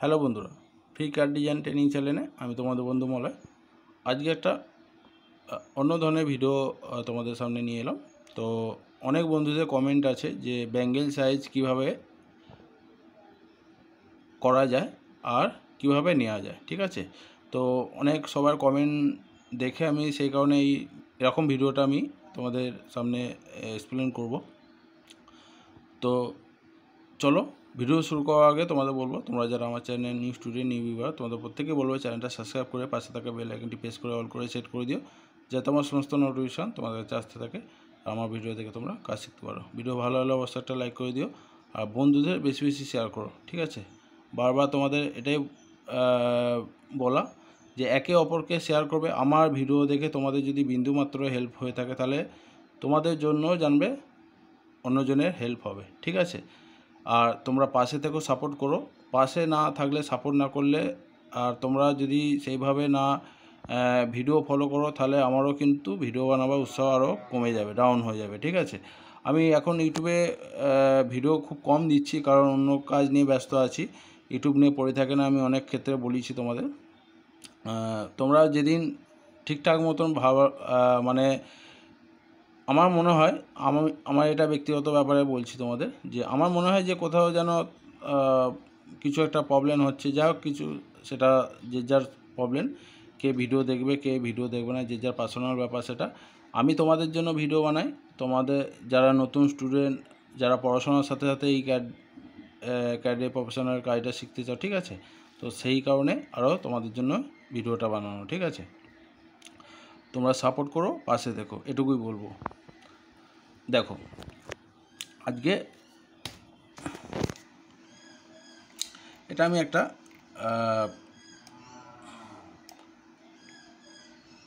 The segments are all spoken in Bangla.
হ্যালো বন্ধুরা, ফ্রি কার ডিজাইন ট্রেনিং চ্যানেলে আমি তোমাদের বন্ধু মলয়। আজকে একটা অন্য ধরনের ভিডিও তোমাদের সামনে নিয়ে এলাম। তো অনেক বন্ধুদের কমেন্ট আছে যে ব্যাঙ্গেল সাইজ কিভাবে করা যায় আর কিভাবে নেওয়া যায়, ঠিক আছে। তো অনেক সবার কমেন্ট দেখে আমি সেই কারণে এরকম ভিডিওটা আমি তোমাদের সামনে এক্সপ্লেন করব। তো চলো, ভিডিও শুরু করার আগে তোমাদের বলবো, তোমরা যারা আমার channel new student new viewer, তোমাদের প্রত্যেকে বলবো চ্যানেলটা সাবস্ক্রাইব করে পাশে থাকা বেল আইকনটি প্রেস করে অল করে সেট করে দিও, যাতে আমার সমস্ত নোটিফিকেশন তোমাদের কাছে আসতে থাকে আর আমার ভিডিও দেখে তোমরা কাজ শিখতে পারো। ভিডিও ভালো হলে অবশ্যই একটা লাইক করে দিও আর বন্ধুদের বেশি বেশি শেয়ার করো, ঠিক আছে। বারবার তোমাদের এটাই বলা যে একে অপরকে শেয়ার করবে। আমার ভিডিও দেখে তোমাদের যদি বিন্দুমাত্র হেল্প হয়ে থাকে তাহলে তোমাদের জন্য জানবে অন্যজনের হেল্প হবে, ঠিক আছে। আর তোমরা পাশে থেকেও সাপোর্ট করো, পাশে না থাকলে সাপোর্ট না করলে আর তোমরা যদি সেইভাবে না ভিডিও ফলো করো তাহলে আমারও কিন্তু ভিডিও বানাবার উৎসাহ আরও কমে যাবে, ডাউন হয়ে যাবে, ঠিক আছে। আমি এখন ইউটিউবে ভিডিও খুব কম দিচ্ছি কারণ অন্য কাজ নিয়ে ব্যস্ত আছি, ইউটিউব নিয়ে পড়ে থাকে না। আমি অনেক ক্ষেত্রে বলেছি তোমাদের, তোমরা যেদিন ঠিকঠাক মতন মানে আমার মনে হয়, আমার এটা ব্যক্তিগত ব্যাপারে বলছি তোমাদের, যে আমার মনে হয় যে কোথাও যেন কিছু একটা প্রবলেম হচ্ছে, যা হোক কিছু, সেটা যে যার প্রবলেম, কে ভিডিও দেখবে কে ভিডিও দেখবে না যে যার পার্সোনাল ব্যাপার। সেটা আমি তোমাদের জন্য ভিডিও বানাই, তোমাদের যারা নতুন স্টুডেন্ট, যারা পড়াশোনার সাথে সাথে এই ক্যাডে প্রফেশনাল কাজটা শিখতে চাও, ঠিক আছে। তো সেই কারণে আরও তোমাদের জন্য ভিডিওটা বানানো, ঠিক আছে। তোমরা সাপোর্ট করো, পাশে দেখো, এটুকুই বলবো। দেখো, আজকে এটা আমি একটা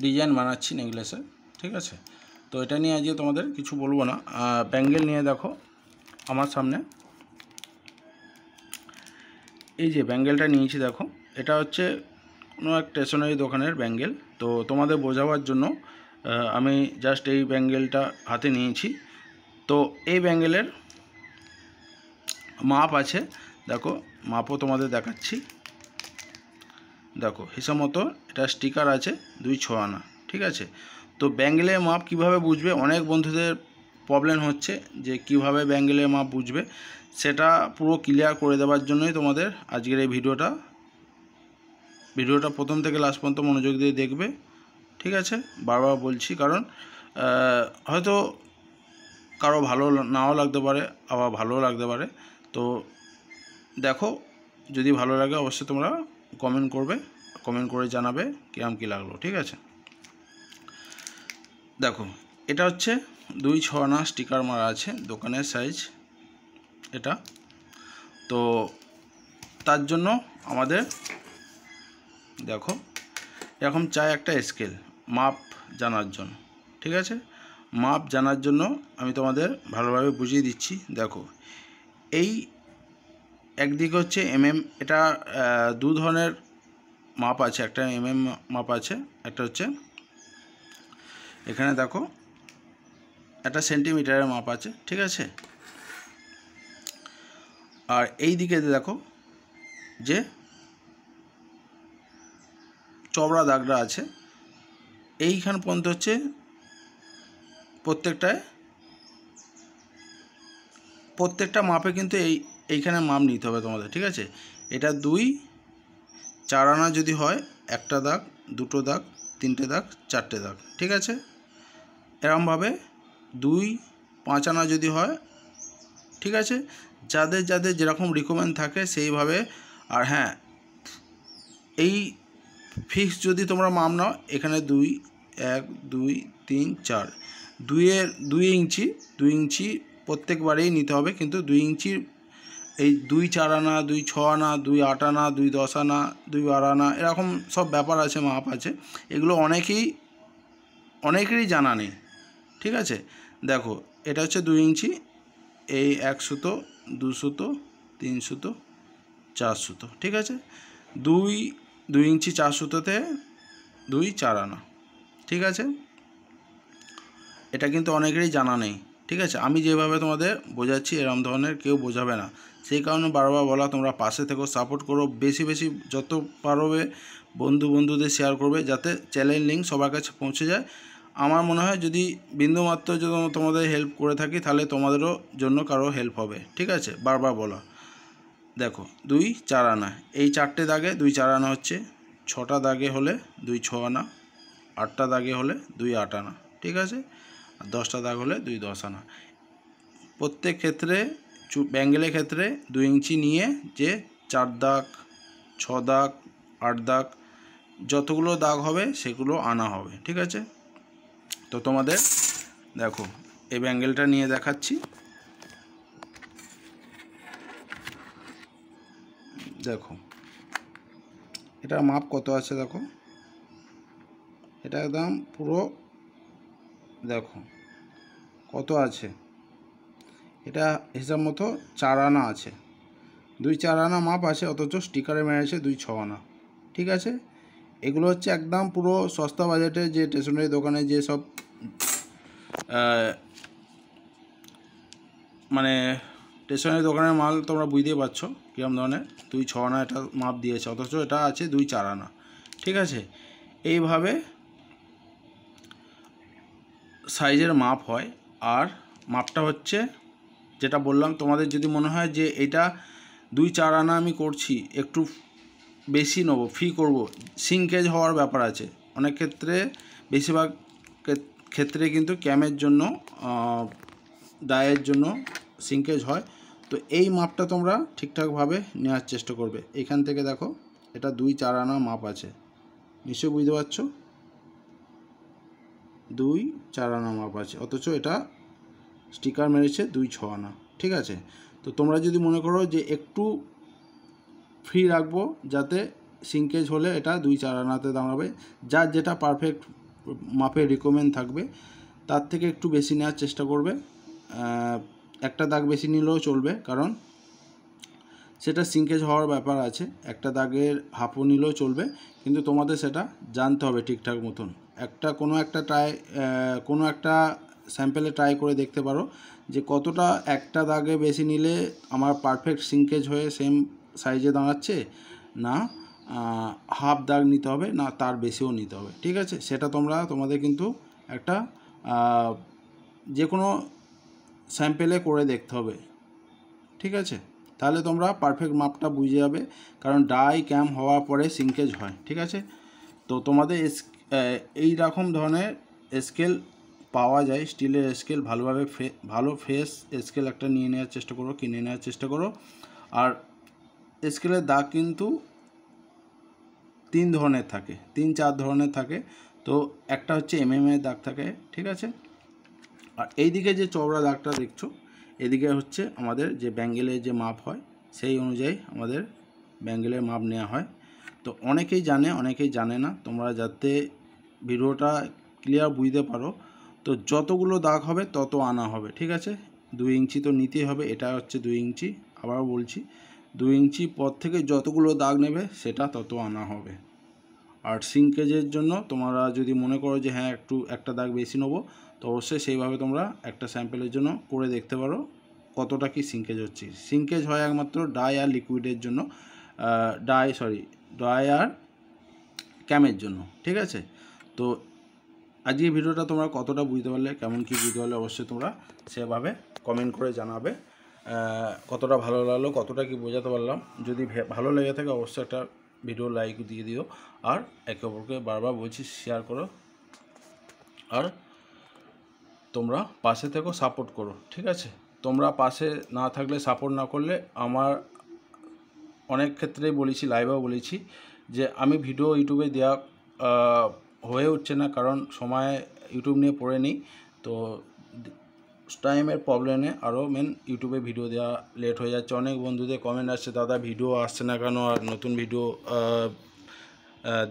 ডিজাইন বানাচ্ছি নেকলেসের, ঠিক আছে। তো এটা নিয়ে আজকে তোমাদের কিছু বলবো না। ব্যাঙ্গেল নিয়ে দেখো আমার সামনে এই যে ব্যাঙ্গেলটা নিয়েছি, দেখো এটা হচ্ছে কোনো এক স্টেশনারি দোকানের ব্যাঙ্গেল। তো তোমাদের বোঝাবার জন্য আমি জাস্ট এই ব্যাঙ্গেলটা হাতে নিয়েছি। তো এই ব্যাঙ্গেলের মাপ আছে, দেখো মাপও তোমাদের দেখাচ্ছি। দেখো হিসাব মতো এটা স্টিকার আছে 2/6 আনা, ঠিক আছে। তো ব্যাঙ্গেলের মাপ কিভাবে বুঝবে, অনেক বন্ধুদের প্রবলেম হচ্ছে যে কিভাবে ব্যাঙ্গেলের মাপ বুঝবে, সেটা পুরো ক্লিয়ার করে দেওয়ার জন্যই তোমাদের আজকের এই ভিডিওটা প্রথম থেকে লাস্ট পর্যন্ত মনোযোগ দিয়ে দেখবে, ঠিক আছে। বারবার বলছি কারণ হয়তো কারো ভালো নাও লাগতে পারে, আবার ভালোও লাগতে পারে। তো দেখো, যদি ভালো লাগে অবশ্যই তোমরা কমেন্ট করবে, কমেন্ট করে জানাবে কিরম কী লাগলো, ঠিক আছে। দেখো এটা হচ্ছে 2/6 আনা স্টিকার মারা আছে, দোকানের সাইজ এটা। তো তার জন্য আমাদের দেখো এরকম চাই একটা স্কেল মাপ জানার জন্য, ঠিক আছে। মাপ জানার জন্য আমি তোমাদের ভালোভাবে বুঝিয়ে দিচ্ছি। দেখো এই একদিকে হচ্ছে এটা দু ধরনের মাপ আছে, একটা মাপ আছে, একটা হচ্ছে এখানে দেখো একটা সেন্টিমিটারের মাপ আছে, ঠিক আছে। আর এই দিকে দেখো যে চওড়া দাগটা আছে, এইখান পর্যন্ত হচ্ছে প্রত্যেকটা মাপে কিন্তু এইখানে মাপ নিতে হবে তোমাদের, ঠিক আছে। এটা 2/4 আনা যদি হয়, একটা দাগ, দুটো দাগ, তিনটে দাগ, চারটে দাগ, ঠিক আছে। এরকমভাবে 2/5 আনা যদি হয়, ঠিক আছে। যাদের যাদের যেরকম রিকমেন্ড থাকে সেইভাবে। আর হ্যাঁ, এই ফিক্স যদি তোমরা মাপ নাও, এখানে 1 2 3 4 2 ইঞ্চি প্রত্যেকবারেই নিতে হবে, কিন্তু 2 ইঞ্চির এই 2/4 আনা, 2/6 আনা, 2/8 আনা, 2/10 আনা, 2/12 আনা, এরকম সব ব্যাপার আছে, মাপ আছে। এগুলো অনেকেরই জানা নেই, ঠিক আছে। দেখো এটা হচ্ছে 2 ইঞ্চি, এই 1 সুতো, 2 সুতো, 3 সুতো, 4 সুতো, ঠিক আছে। 2 ইঞ্চি 4 সুতোতে 2/4 আনা, ঠিক আছে। এটা কিন্তু অনেকেরই জানা নেই, ঠিক আছে। আমি যেভাবে তোমাদের বোঝাচ্ছি এরকম ধরনের কেউ বোঝাবে না, সেই কারণে বারবার বলা তোমরা পাশে থেকো, সাপোর্ট করো, বেশি বেশি যত পারবে বন্ধুদের শেয়ার করবে, যাতে চ্যানেল লিঙ্ক সবার কাছে পৌঁছে যায়। আমার মনে হয় যদি বিন্দুমাত্র যদি তোমাদের হেল্প করে থাকি তাহলে তোমাদেরও জন্য কারো হেল্প হবে, ঠিক আছে। বারবার বলা, দেখো 2 4 আনা, এই 4টে দাগে 2 4 আনা হচ্ছে, 6টা দাগে হলে 2 6 আনা, 8টা দাগে হলে 2 8 আনা, ঠিক আছে। আর 10টা দাগ হলে 2 10 আনা। প্রত্যেক ক্ষেত্রে ব্যাঙ্গেলের ক্ষেত্রে 2 ইঞ্চি নিয়ে যে 4 দাগ 6 দাগ 8 দাগ যতগুলো দাগ হবে সেগুলো আনা হবে, ঠিক আছে। তো তোমাদের দেখো এই ব্যাঙ্গেলটা নিয়ে দেখাচ্ছি, দেখো এটা মাপ কত আছে, দেখো এটা একদম পুরো দেখো কত আছে, এটা হিসাব মতো 4 আনা আছে, 2 4 আনা মাপ আছে, অথচ স্টিকারে মেরেছে 2 6 আনা, ঠিক আছে। এগুলো হচ্ছে একদম পুরো সস্তা বাজেটে যে স্টেশনারি দোকানে যে সব মানে স্টেশনারি দোকানের মাল তোমরা বুঝতেই পারছো কীরকম ধরনের 2 6 আনা এটা মাপ দিয়েছে, অথচ এটা আছে 2 4 আনা, ঠিক আছে। এইভাবে সাইজের মাপ হয়। আর মাপটা হচ্ছে যেটা বললাম, তোমাদের যদি মনে হয় যে এটা 2 4 আনা আমি করছি, একটু বেশি নেবো, ফ্রি করব, সিঙ্কেজ হওয়ার ব্যাপার আছে অনেক ক্ষেত্রে, বেশিরভাগ ক্ষেত্রে কিন্তু ক্যামের জন্য ডায়ের জন্য সিঙ্কেজ হয়। তো এই মাপটা তোমরা ঠিকঠাকভাবে নেওয়ার চেষ্টা করবে। এখান থেকে দেখো এটা 2 4 আনা মাপ আছে, নিশ্চয়ই বুঝতে পারছো 2 4 আনা মাপ আছে, অথচ এটা স্টিকার মেরেছে 2 6 আনা, ঠিক আছে। তো তোমরা যদি মনে করো যে একটু ফ্রি রাখবো যাতে সিঙ্কেজ হলে এটা 2 4 আনাতে দাঁড়াবে, যার যেটা পারফেক্ট মাপের রিকমেন্ড থাকবে তার থেকে একটু বেশি নেওয়ার চেষ্টা করবে। একটা দাগ বেশি নিলেও চলবে, কারণ সেটা সিঙ্কেজ হওয়ার ব্যাপার আছে, একটা দাগের হাফও নিলেও চলবে, কিন্তু তোমাদের সেটা জানতে হবে ঠিকঠাক মতন। কোনো একটা স্যাম্পেলে ট্রাই করে দেখতে পারো যে কতটা একটা দাগে বেশি নিলে আমার পারফেক্ট সিঙ্কেজ হয়ে সেম সাইজে দাঁড়াচ্ছে, না হাফ দাগ নিতে হবে, না তার বেশিও নিতে হবে, ঠিক আছে। সেটা তোমাদের কিন্তু একটা যে কোনো স্যাম্পেলে করে দেখতে হবে, ঠিক আছে। তাহলে তোমরা পারফেক্ট মাপটা বুঝে যাবে, কারণ ডাই ক্যাম হওয়ার পরে সিঙ্কেজ হয়, ঠিক আছে। তো তোমাদের এই রকম ধরনের স্কেল পাওয়া যায়, স্টিলের স্কেল, ভালোভাবে ভালো ফ্রেশ স্কেল একটা নিয়ে নেওয়ার চেষ্টা করো, কিনে নেওয়ার চেষ্টা করো। আর স্কেলের দাগ কিন্তু 3 ধরনের থাকে, 3 4 ধরনের থাকে। তো একটা হচ্ছে এর দাগ থাকে, ঠিক আছে। আর এইদিকে যে চওড়া দাগটা দেখছো, এদিকে হচ্ছে আমাদের যে ব্যাঙ্গেলের যে মাপ হয় সেই অনুযায়ী আমাদের ব্যাঙ্গেলের মাপ নেওয়া হয়। তো অনেকেই জানে, অনেকেই জানে না, তোমরা যাতে ভিডিওটা ক্লিয়ার বুঝতে পারো, তো যতগুলো দাগ হবে তত আনা হবে, ঠিক আছে। 2 ইঞ্চি তো নিতেই হবে, এটা হচ্ছে 2 ইঞ্চি, আবারও বলছি 2 ইঞ্চি পর থেকে যতগুলো দাগ নেবে সেটা তত আনা হবে। আর সিঙ্কেজের জন্য তোমরা যদি মনে করো যে হ্যাঁ একটা দাগ বেশি নেবো, তো অবশ্যই সেইভাবে তোমরা একটা স্যাম্পেলের জন্য করে দেখতে পারো কতটা কি সিঙ্কেজ হচ্ছে। সিঙ্কেজ হয় একমাত্র ডাই আর লিকুইডের জন্য, ডাই আর ক্যামের জন্য, ঠিক আছে। তো আজকে ভিডিওটা তোমরা কতটা বুঝতে পারলে, কেমন কি বুঝতে পারলে, অবশ্যই তোমরা সেভাবে কমেন্ট করে জানাবে কতটা ভালো লাগলো, কতটা কি বোঝাতে পারলাম। যদি ভালো লেগে থাকে অবশ্যই একটা ভিডিও লাইক দিয়ে দিও, আর একে অপরকে বারবার বলছি শেয়ার করো, আর তোমরা পাশে থেকো, সাপোর্ট করো, ঠিক আছে। তোমরা পাশে না থাকলে, সাপোর্ট না করলে, আমার অনেক ক্ষেত্রেই বলেছি, লাইভেও বলেছি যে আমি ভিডিও ইউটিউবে দেওয়া হয়ে উঠছে না, কারণ সময় ইউটিউব নিয়ে পড়ে নিই, তো টাইমের প্রবলেমে আরও মেন ইউটিউবে ভিডিও দেওয়া লেট হয়ে যাচ্ছে। অনেক বন্ধুদের কমেন্ট আসছে, দাদা ভিডিও আসছে না কেন, আর নতুন ভিডিও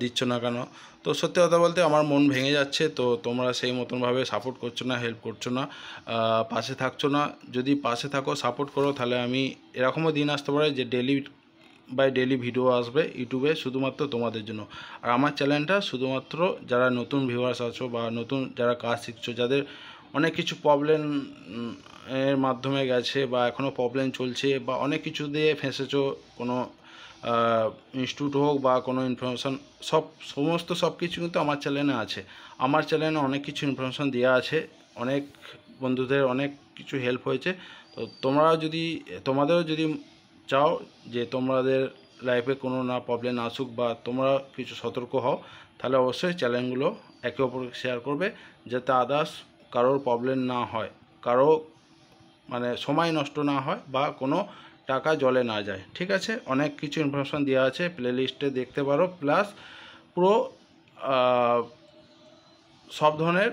দিচ্ছ না কেন। তো সত্যি কথা বলতে আমার মন ভেঙে যাচ্ছে। তো তোমরা সেই মতনভাবে সাপোর্ট করছো না, হেল্প করছো না, পাশে থাকছো না। যদি পাশে থাকো, সাপোর্ট করো, তাহলে আমি এরকমও দিন আসতে পারে যে ডেলি ভিডিও আসবে ইউটিউবে শুধুমাত্র তোমাদের জন্য। আর আমার চ্যানেলটা শুধুমাত্র যারা নতুন ভিউয়ার্স আছো বা নতুন যারা কাজ শিখছো, যাদের অনেক কিছু প্রবলেম এর মাধ্যমে গেছে বা এখনও প্রবলেম চলছে বা অনেক কিছু দিয়ে ফেঁসেছো, কোনো ইনস্টিটিউট হোক বা কোনো ইনফরমেশান, সব কিছু কিন্তু আমার চ্যানেলে আছে। আমার চ্যানেলে অনেক কিছু ইনফরমেশান দেওয়া আছে, অনেক বন্ধুদের অনেক কিছু হেল্প হয়েছে। তো তোমাদেরও যদি চাও যে তোমাদের লাইফে কোনো না প্রবলেম আসুক বা তোমরা কিছু সতর্ক হও, তাহলে অবশ্যই চ্যানেলগুলো একে অপরকে শেয়ার করবে, যাতে আদার্স কারোর প্রবলেম না হয়, কারো মানে সময় নষ্ট না হয় বা কোনো টাকা জলে না যায়। ঠিক আছে, অনেক কিছু ইনফরমেশান দেওয়া আছে, প্লে লিস্টে দেখতে পারো। প্লাস পুরো সব ধরনের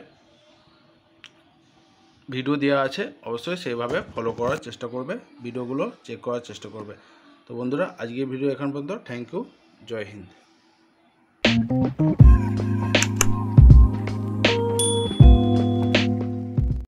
ভিডিও দেওয়া আছে, অবশ্যই সেইভাবে ফলো করার চেষ্টা করবে, ভিডিওগুলো চেক করার চেষ্টা করবে। তো বন্ধুরা, আজকের ভিডিও এখন পর্যন্ত। Thank you, Jai Hind.